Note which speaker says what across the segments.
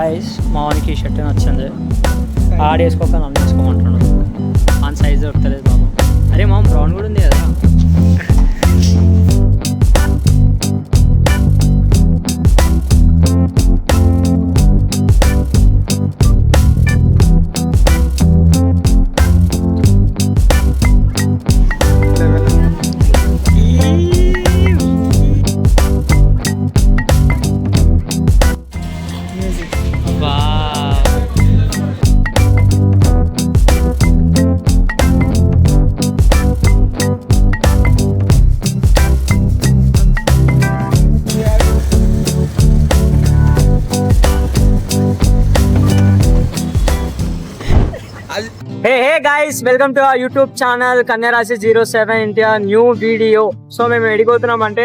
Speaker 1: Guys మా వానికి shirt నచ్చింది, ఆడేసుకోక నన్ను వేసుకోమంటున్నాడు. మన సైజ్ దొరకలేదు బాబు. అరే మా బ్రౌన్ కూడా ఉంది కదా. Hey guys, welcome to our YouTube channel Kanyarasi 07 India new video. So మేము ఎడిపోతున్నాం అంటే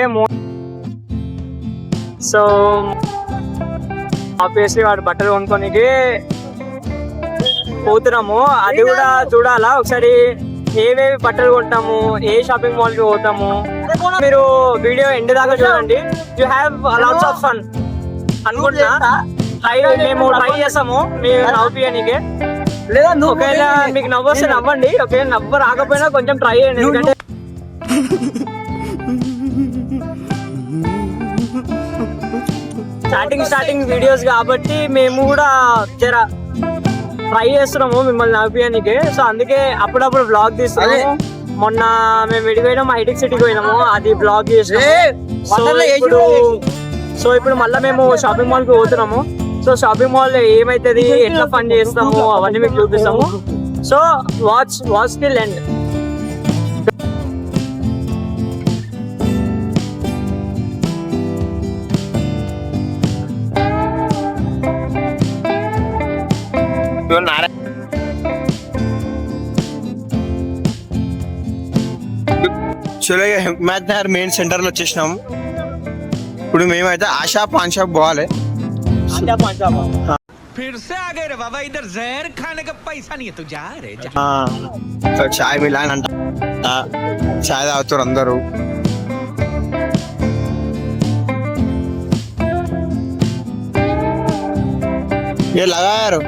Speaker 1: సో ఆబ్వియస్లీ వాడు బట్టలు కొనుక్కోనికి పోతున్నాము. అది కూడా చూడాలా ఒకసారి, ఏవేవి బట్టలు కొంటాము, ఏ షాపింగ్ మాల్కి పోతాము. మీరు వీడియో ఎండ్ దాకా చూడండి. You have lots of fun అనుకుంటున్నా. మేము ట్రై చేస్తాము మీరు నవ్వుపియనికే. లేదా ఒకవేళ మీకు నవ్వొస్తే నవ్వండి, ఒకవేళ నవ్వు రాకపోయినా కొంచెం ట్రై చేయండి. ఎందుకంటే స్టార్టింగ్ వీడియోస్ కాబట్టి మేము కూడా జర ట్రై చేస్తున్నాము మిమ్మల్ని నవ్వుపియనికే. సో అందుకే అప్పుడప్పుడు బ్లాగ్ తీస్తున్నాము. మొన్న మేము విడిపోయినాము, హైటెక్ సిటీకి పోయినాము, అది బ్లాగ్ చేసినాము. సో ఇప్పుడు మళ్ళీ మేము షాపింగ్ మాల్కి పోతున్నాము. సో షాపింగ్ మాల్ ఏమైతుంది, ఎట్లా ఫన్ చేస్తాము అవన్నీ మీకు చూపిస్తాము. So watch till end.
Speaker 2: చలో హిమాయత్ నగర్ మెయిన్ సెంటర్ లో వచ్చేసినాం. ఇప్పుడు మేమైతే ఆశా పాన్ షాప్ పోవాలి. చాయ్ మిలాన్ అంట, చాయ్ తాగుతారు అందరూ. ఏ లగారు.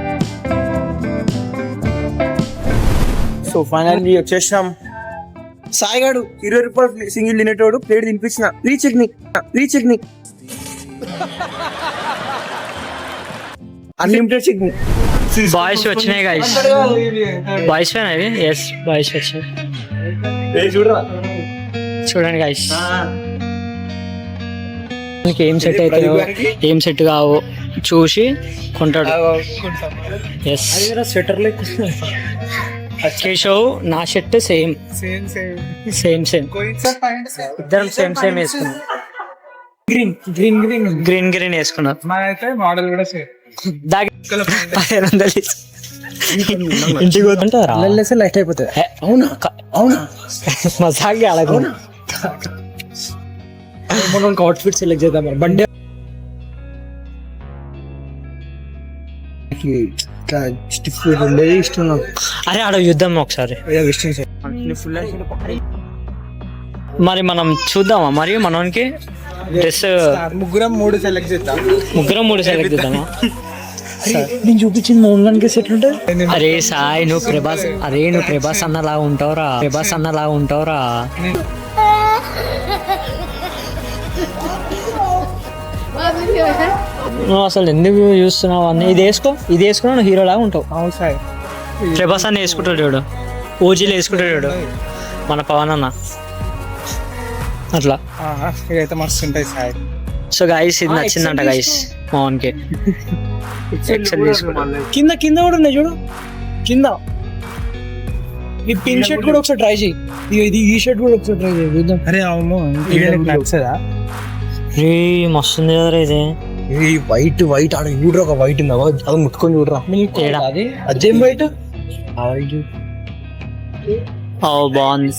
Speaker 2: సో ఫైనల్లీ వచ్చేసినాం. సాయిగాడు 20 రూపాయలు సింగిల్ తినేటోడు ప్లేట్ తినిపించిన రీచెక్ని అన్లిమిటెడ్ చికెన్.
Speaker 1: బాయ్స్ వచ్చినాయి గైస్, బాయ్స్ అవి ఎస్ బాయ్స్ వచ్చాయి. చూడండి గైస్, ఏం సెట్ అవుతాయో ఏం సెట్ కావో చూసి కొంటాడు. ఎస్ కేశవ్ నా షర్ట్ సేమ్ ఇద్దరం సేమ్ వేసుకున్నాం. గ్రీన్ వేసుకున్నాం. ఇంటికి లైట్ అయిపోతుంది. అవునా మజాగా అలాగే మనం అవుట్ఫిట్ సెలెక్ట్ చేద్దాం. బండి ఇష్టం. అరే ఆడ యుద్ధం ఒకసారి. మరి మనం చూద్దామా మరి మనకి డ్రెస్ ముగ్గురం మూడు సెలెక్ట్ చేద్దామా? నేను చూపించింది మోహన్కి సెట్ ఉంటుంది. అరే సాయి నువ్వు ప్రభాస్ అన్నలా ఉంటావురా. నువ్వు అసలు ఎందుకు చూస్తున్నావు అన్న? ఇది వేసుకున్నావు నువ్వు హీరో లాగా ఉంటావు. ప్రభాస్ అన్న వేసుకుంటాడు చూడు, ఓజీలు వేసుకుంటాడు చూడు మన పవన్ అన్న అట్లా. ఇదైతే మస్తు ఉంటాయి సాయి. సో గైస్ ఇది నచ్చిందంట గైస్ మోహన్కి. కింద కూడా ఉన్నాయి చూడు, కింద ఈ పిన్ షర్ట్ కూడా ఒకసారి ట్రై చేయి. ఇది ఈ షర్ట్ కూడా ఒకసారి ట్రై చేయి చూద్దాం. అరే అవును నచ్చదా? రే మస్తుంది కదరా ఇది. వైట్ ఆడ చూడరా, ఒక వైట్ ఉందా అది ముట్టుకొని చూడరా. అదేం వైట్ బాగుంది.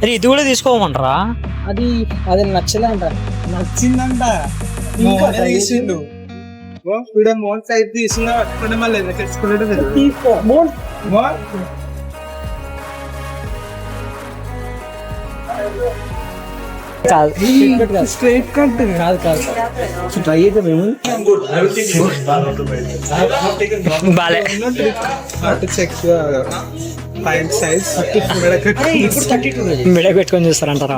Speaker 1: అరే ఇది కూడా తీసుకోమంటారా? అది నచ్చలేదంట. నచ్చిందంట. మోన్ సైజ్ తీసుకున్నా మళ్ళీ తెచ్చుకున్నట్టు కాదు
Speaker 3: స్ట్రైట్ కట్ కాదు కాదు ట్రై అయితే మేము
Speaker 1: బాలే
Speaker 3: చెక్ పాయింట్ సైజ్
Speaker 1: మిడ పెట్టుకొని చూస్తారంటారా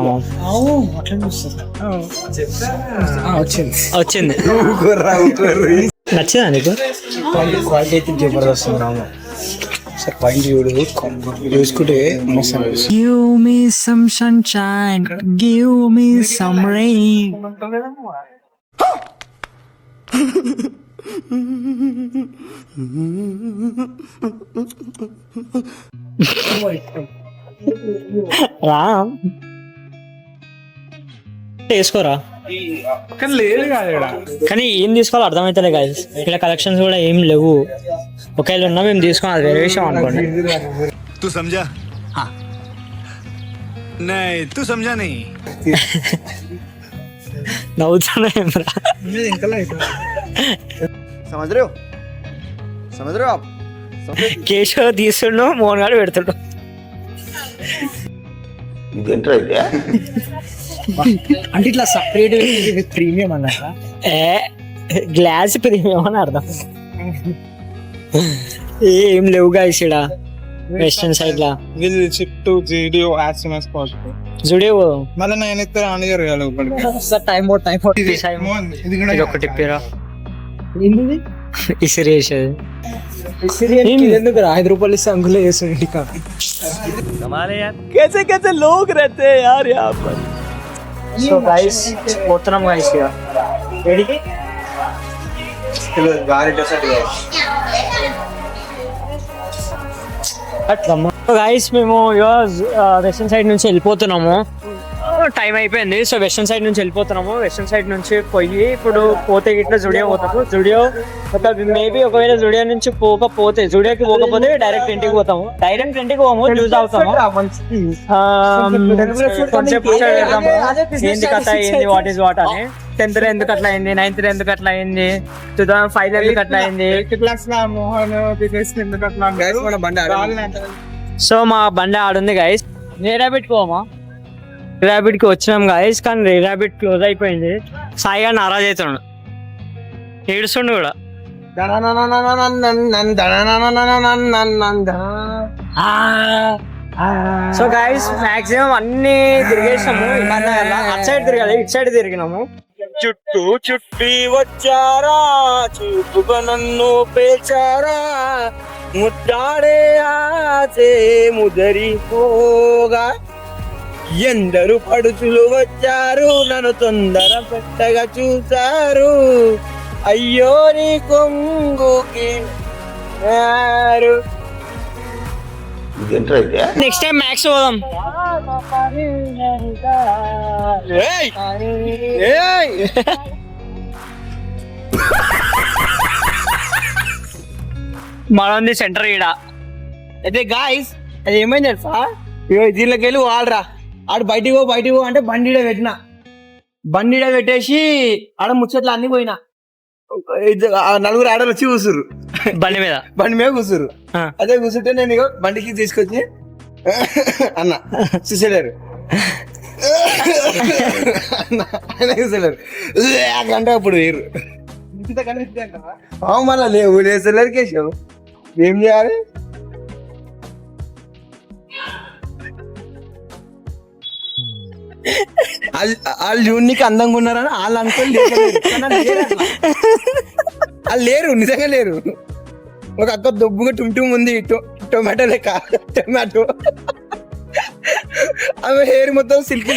Speaker 3: అట్లా చూస్తారు
Speaker 1: వచ్చింది నచ్చిందా నీకు
Speaker 3: క్వాలిటీ అయితే జబర్దస్త్ ఉన్నాము సార్ పాయింట్ చూడు చూసుకుంటే మస్తు
Speaker 1: Give me some sunshine, give me some rain. Ram వేసుకోరా
Speaker 3: కానీ లేదు కాదు
Speaker 1: కానీ ఏం తీసుకోవాలో అర్థమైతలే guys. ఇక్కడ కలెక్షన్స్ కూడా ఏం లేవు. ఒకవేళ ఉన్నా మేము తీసుకోవాలి, అది వేరే విషయం అనుకోండి.
Speaker 4: तू समझा? हाँ नहीं तू समझा नहीं.
Speaker 1: నవ్వుతున్నా ఏమరా
Speaker 3: ఇంకా
Speaker 2: समझ रहे हो आप
Speaker 1: కేశవ్ తీసుకుండు మోహన్ గారు పెడుతుండు.
Speaker 3: అంటే ఇట్లా సపరేట్ ప్రీమియం అన్నారా
Speaker 1: గ్లాస్ ప్రీమియం అని అర్థం. ఏం లేవు guys ఇక్కడ వెస్టర్న్ సైడ్ లా.
Speaker 3: Will ship to Zudio as soon as possible.
Speaker 1: Zudio
Speaker 3: మళ్ళీ నేను ఇద్దరు ఆనగారు
Speaker 1: సార్ టైం ఇది ఒకటి ఇప్పిరా.
Speaker 3: ఏంటిది
Speaker 1: ఇసిరేసేది
Speaker 3: ఎందుకు 5 రూపాయలు ఇస్తే అంగులో వేస్తాడు ఇంటికా.
Speaker 1: సో గైస్ పోతున్నాం గైస్ ఇక ఏడికి గైస్ మేము వెస్టర్న్ సైడ్ నుంచి వెళ్ళిపోతున్నాము. టైం అయిపోయింది. సో వెస్టర్న్ సైడ్ నుంచి వెళ్ళిపోతున్నాము. వెస్టర్న్ సైడ్ నుంచి పోయి ఇప్పుడు పోతే ఇట్లా జుడియో పోతాము. జుడియో మేబీ ఒకవేళ జుడియో నుంచి జుడియోకి పోకపోతే డైరెక్ట్ ఇంటికి పోతాము. డైరెక్ట్ ఇంటికి పోము, జ్యూస్ తాగుతాము. ఏంది కథ ఏంది వాట్ ఈస్ వాట్ అని 10th ఎందుకు అట్లా అయింది, 9th ఎందుకు అట్లా అయింది, 2005 ఎందుకు అట్లా అయింది. సో మా బండి ఆడుంది గైస్. రేరాబిట్ పోమా, రేరాబిట్ కి వచ్చినాం గైస్. కానీ రేరాబిట్ క్లోజ్ అయిపోయింది. సాయిగా నారాజ్ అవుతున్నాడు, ఏడుస్తుండు కూడా. సో గైస్ మాక్సిమం అన్ని తిరిగేసాము. అటు సైడ్ తిరగాలి, ఇటు సైడ్ తిరిగినాము. చుట్టూ చుట్టి వచ్చారా, చూపుగా నన్ను పేచారా, ముద్దాడే ఆసే ముదరిపోగా, ఎందరు పడుచులు వచ్చారు, నన్ను తొందర పెట్టగా చూసారు, అయ్యో నీ కొంగుకి నెక్స్ట్ టైం మ్యాక్స్ పోదాం. మనది సెంటర్ ఈడ అయితే గాయస్. అది ఏమైంది తెలుసా, దీనిలోకి వెళ్ళి వాడరా ఆడు బయటికి పో అంటే బండిడ పెట్టేసి ఆడ ముచ్చట్లు అన్ని పోయినా. నలుగురు ఆడలు వచ్చి కూసురు బండి మీద కూసురు. అదే కూర్చుంటే నేను బండికి తీసుకొచ్చి అన్న చూసేలేరు కూసలేరు అంటే అప్పుడు వేరు మళ్ళా లేవు లేసలేరు కేశవ్. ఏం చేయాలి? వాళ్ళు చూడనికి అందంగా ఉన్నారని వాళ్ళు అనుకోని వాళ్ళు లేరు, నిజంగా లేరు. ఒక అక్క దొబ్బుగా టుంటుం ఉంది, టొమాటో లెక్క టొమాటో. ఆమె హెయిర్ మొత్తం సిల్క్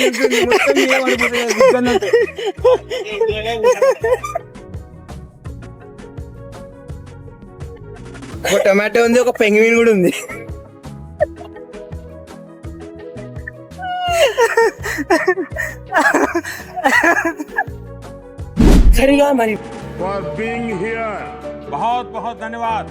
Speaker 1: ఒక టొమాటో ఉంది, ఒక పెంగ్విన్ కూడా ఉంది. సరిగా మరి
Speaker 5: For being here, बहुत बहुत धन्यवाद.